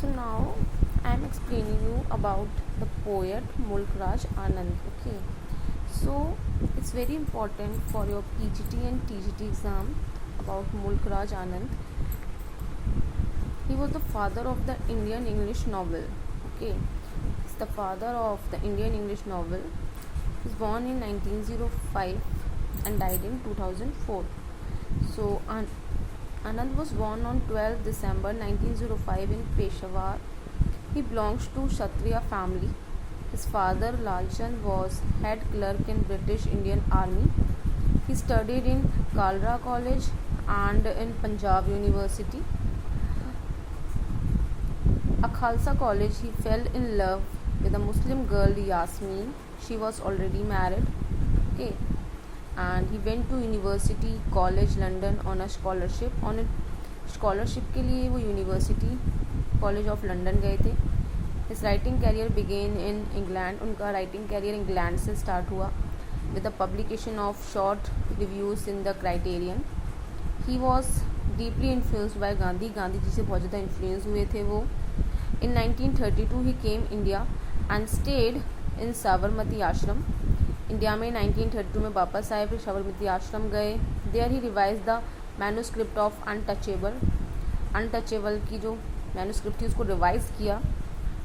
So now I am explaining you about the poet Mulk Raj Anand. Okay, so it's very important for your PGT and TGT exam about Mulk Raj Anand. He was the father of the Indian English novel. Okay, he's the father of the Indian English novel. He was born in 1905 and died in 2004. So Anand was born on 12 December 1905 in Peshawar. He belongs to Kshatriya family. His father Lalchand was head clerk in British Indian Army. He studied in Kalra College and in Punjab University. At Khalsa College, he fell in love with a Muslim girl Yasmin. She was already married. Okay, and he went to University College London on a scholarship. के लिए वो university college of London गए थे. His writing career began in England. उनका writing career England से start हुआ with the publication of short reviews in the Criterion. He was deeply influenced by Gandhi. Gandhi ji से बहुत ज़्यादा इन्फ्लुएंस हुए थे वो. In 1932 he came India and stayed in Sabarmati Ashram. India में 1932 में वापस आए, फिर साबरमती आश्रम गए. There he revised the manuscript of Untouchable. Untouchable की जो मैन्यूस्क्रिप्ट थी उसको रिवाइज किया.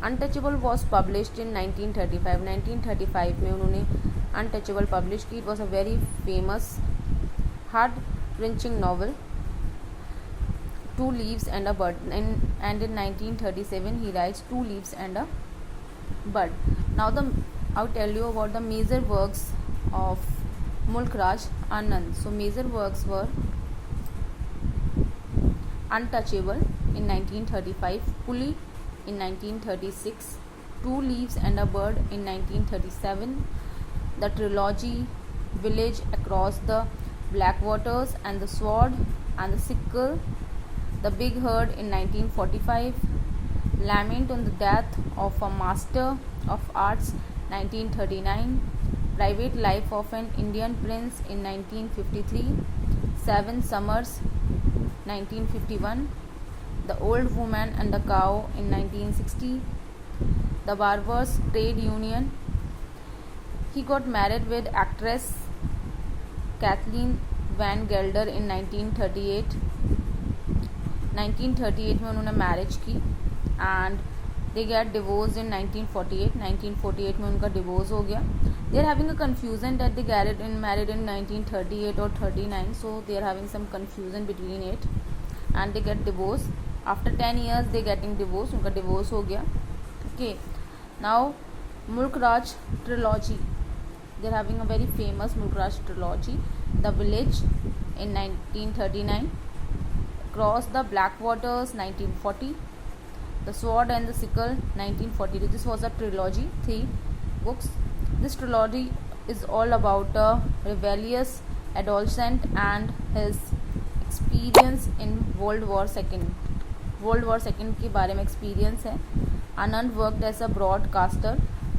Untouchable was published in 1935. 1935 में उन्होंने अनटचेबल पब्लिश की. It was a very famous heart wrenching novel, Two Leaves and a Bird, and in 1937 he writes Two Leaves and a Bird. Now I'll tell you about the major works of Mulk Raj Anand. So major works were Untouchable in 1935, Puli in 1936, Two Leaves and a Bird in 1937, the trilogy Village Across the Black Waters and the Sword and the Sickle, The Big Herd in 1945, Lament on the Death of a Master of Arts 1939, Private Life of an Indian Prince in 1953, Seven Summers 1951, The Old Woman and the Cow in 1960, The Barbers' Trade Union. He got married with actress Kathleen Van Gelder in 1938. 1938 में उन्होंने marriage की and they get divorce in 1948. 1948 में उनका divorce हो गया. They are having a confusion that they got in married in 1938 और 39, so they are having some confusion between it and they get divorce. After 10 years they getting divorce. उनका divorce हो गया. Okay, now Mulk Raj trilogy. They are having a very famous Mulk Raj trilogy. The Village in 1939, Across the Black Waters 1940, The Sword and the Sickle 1942. This was a trilogy, 3 books. This trilogy is all about a rebellious adolescent and his experience in World War II. World War II के बारे में experience है. Anand worked as a broadcaster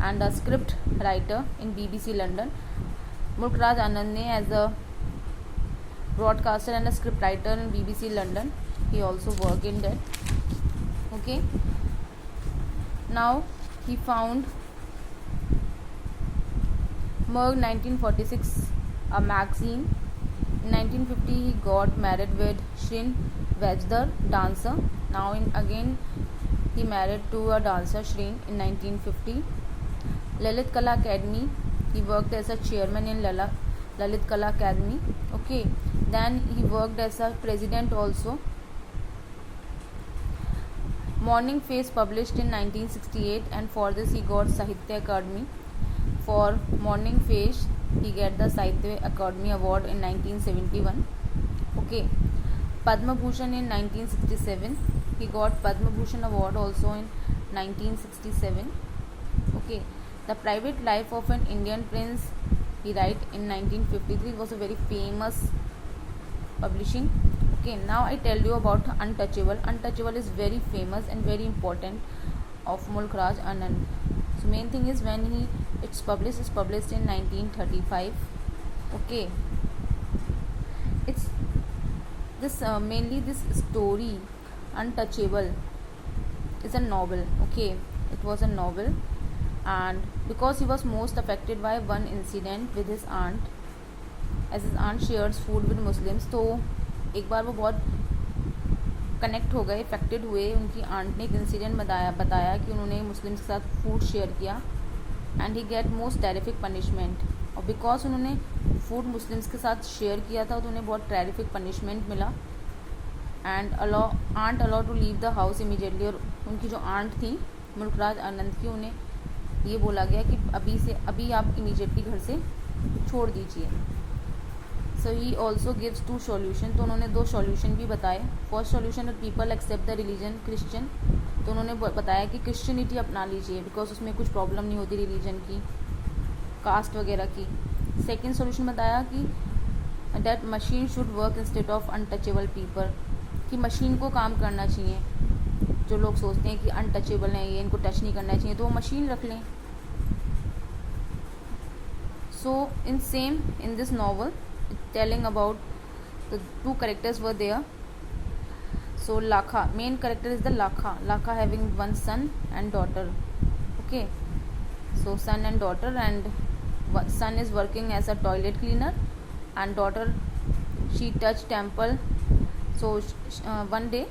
and a script writer in BBC London. Mulk Raj Anand ने as a broadcaster and a script writer in BBC London, he also worked in that. Okay, now he found Merg 1946, a magazine. In 1950 he got married with Shrin Vajder, dancer. Now again he married to a dancer Shrin in 1950. Lalit Kala Academy, he worked as a chairman in Lalit Kala Academy. Okay, then he worked as a president also. Morning Face published in 1968 and for this he got Sahitya Academy. For Morning Face he get the Sahitya Academy Award in 1971. Okay, Padma Bhushan in 1967. He got Padma Bhushan Award also in 1967. Okay, The Private Life of an Indian Prince he write in 1953. It was a very famous publishing. Okay, now I tell you about Untouchable. Untouchable is very famous and very important of Mulk Raj Anand. So main thing is when it's published in 1935. Okay, it's this mainly this story Untouchable is a novel. Okay, it was a novel, and because he was most affected by one incident with his aunt, as his aunt shares food with Muslims. तो एक बार वो बहुत connect हो गए, affected हुए, उनकी aunt ने एक इंसिडेंट बताया कि उन्होंने मुस्लिम्स के साथ फूड शेयर किया, and he get most terrific punishment. और बिकॉज उन्होंने फूड मुस्लिम्स के साथ शेयर किया था तो उन्हें बहुत टेरिफिक पनिशमेंट मिला. And aunt allow to leave the house immediately. और उनकी जो आंट थी मुल्कराज आनंद की, उन्हें ये बोला गया कि अभी आप इमीडिएटली घर से छोड़ दीजिए. So he also gives 2 solution. तो उन्होंने 2 सॉल्यूशन भी बताए. First solution, people accept the religion Christian. तो उन्होंने बताया कि क्रिश्चियनिटी अपना लीजिए, बिकॉज उसमें कुछ प्रॉब्लम नहीं होती रिलीजन की, कास्ट वगैरह की. सेकेंड सॉल्यूशन बताया कि that machine should work instead of untouchable people. कि मशीन को काम करना चाहिए. जो लोग सोचते हैं कि अनटचेबल है ये, इनको टच नहीं करना चाहिए, तो वो मशीन रख लें. सो in this novel, telling about the 2 characters were there. So Lakha, main character is the Lakha having 1 son and daughter. Okay, so son and daughter, and son is working as a toilet cleaner, and daughter, she touched temple. So one day